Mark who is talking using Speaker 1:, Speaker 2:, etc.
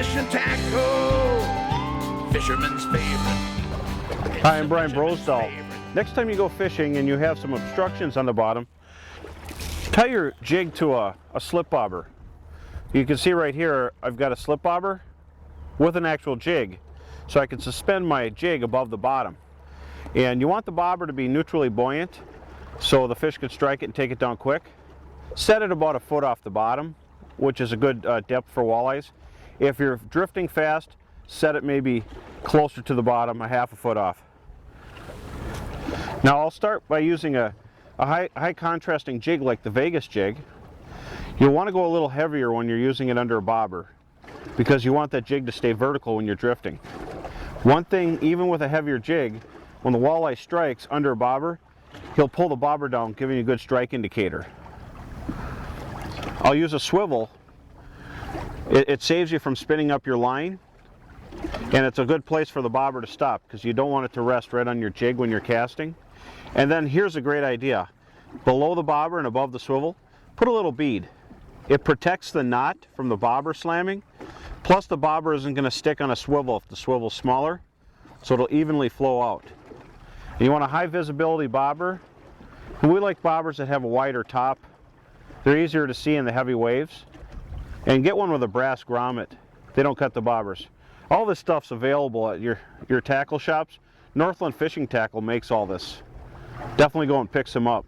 Speaker 1: fishing tackle, fisherman's favorite.
Speaker 2: Hi, I'm Brian Brosdahl. Next time you go fishing and you have some obstructions on the bottom, tie your jig to a slip bobber. You can see right here I've got a slip bobber with an actual jig, so I can suspend my jig above the bottom. And you want the bobber to be neutrally buoyant so the fish can strike it and take it down quick. Set it about a foot off the bottom, which is a good depth for walleyes. If you're drifting fast, set it maybe closer to the bottom, a half a foot off. Now I'll start by using a high contrasting jig like the Vegas jig. You'll want to go a little heavier when you're using it under a bobber because you want that jig to stay vertical when you're drifting. One thing, even with a heavier jig, when the walleye strikes under a bobber, he'll pull the bobber down, giving you a good strike indicator. I'll use a swivel. It saves you from spinning up your line, and it's a good place for the bobber to stop because you don't want it to rest right on your jig when you're casting. And then here's a great idea. Below the bobber and above the swivel, put a little bead. It protects the knot from the bobber slamming, plus the bobber isn't going to stick on a swivel if the swivel's smaller, so it'll evenly flow out. And you want a high visibility bobber. And we like bobbers that have a wider top. They're easier to see in the heavy waves. And get one with a brass grommet. They don't cut the bobbers. All this stuff's available at your tackle shops. Northland Fishing Tackle makes all this. Definitely go and pick some up.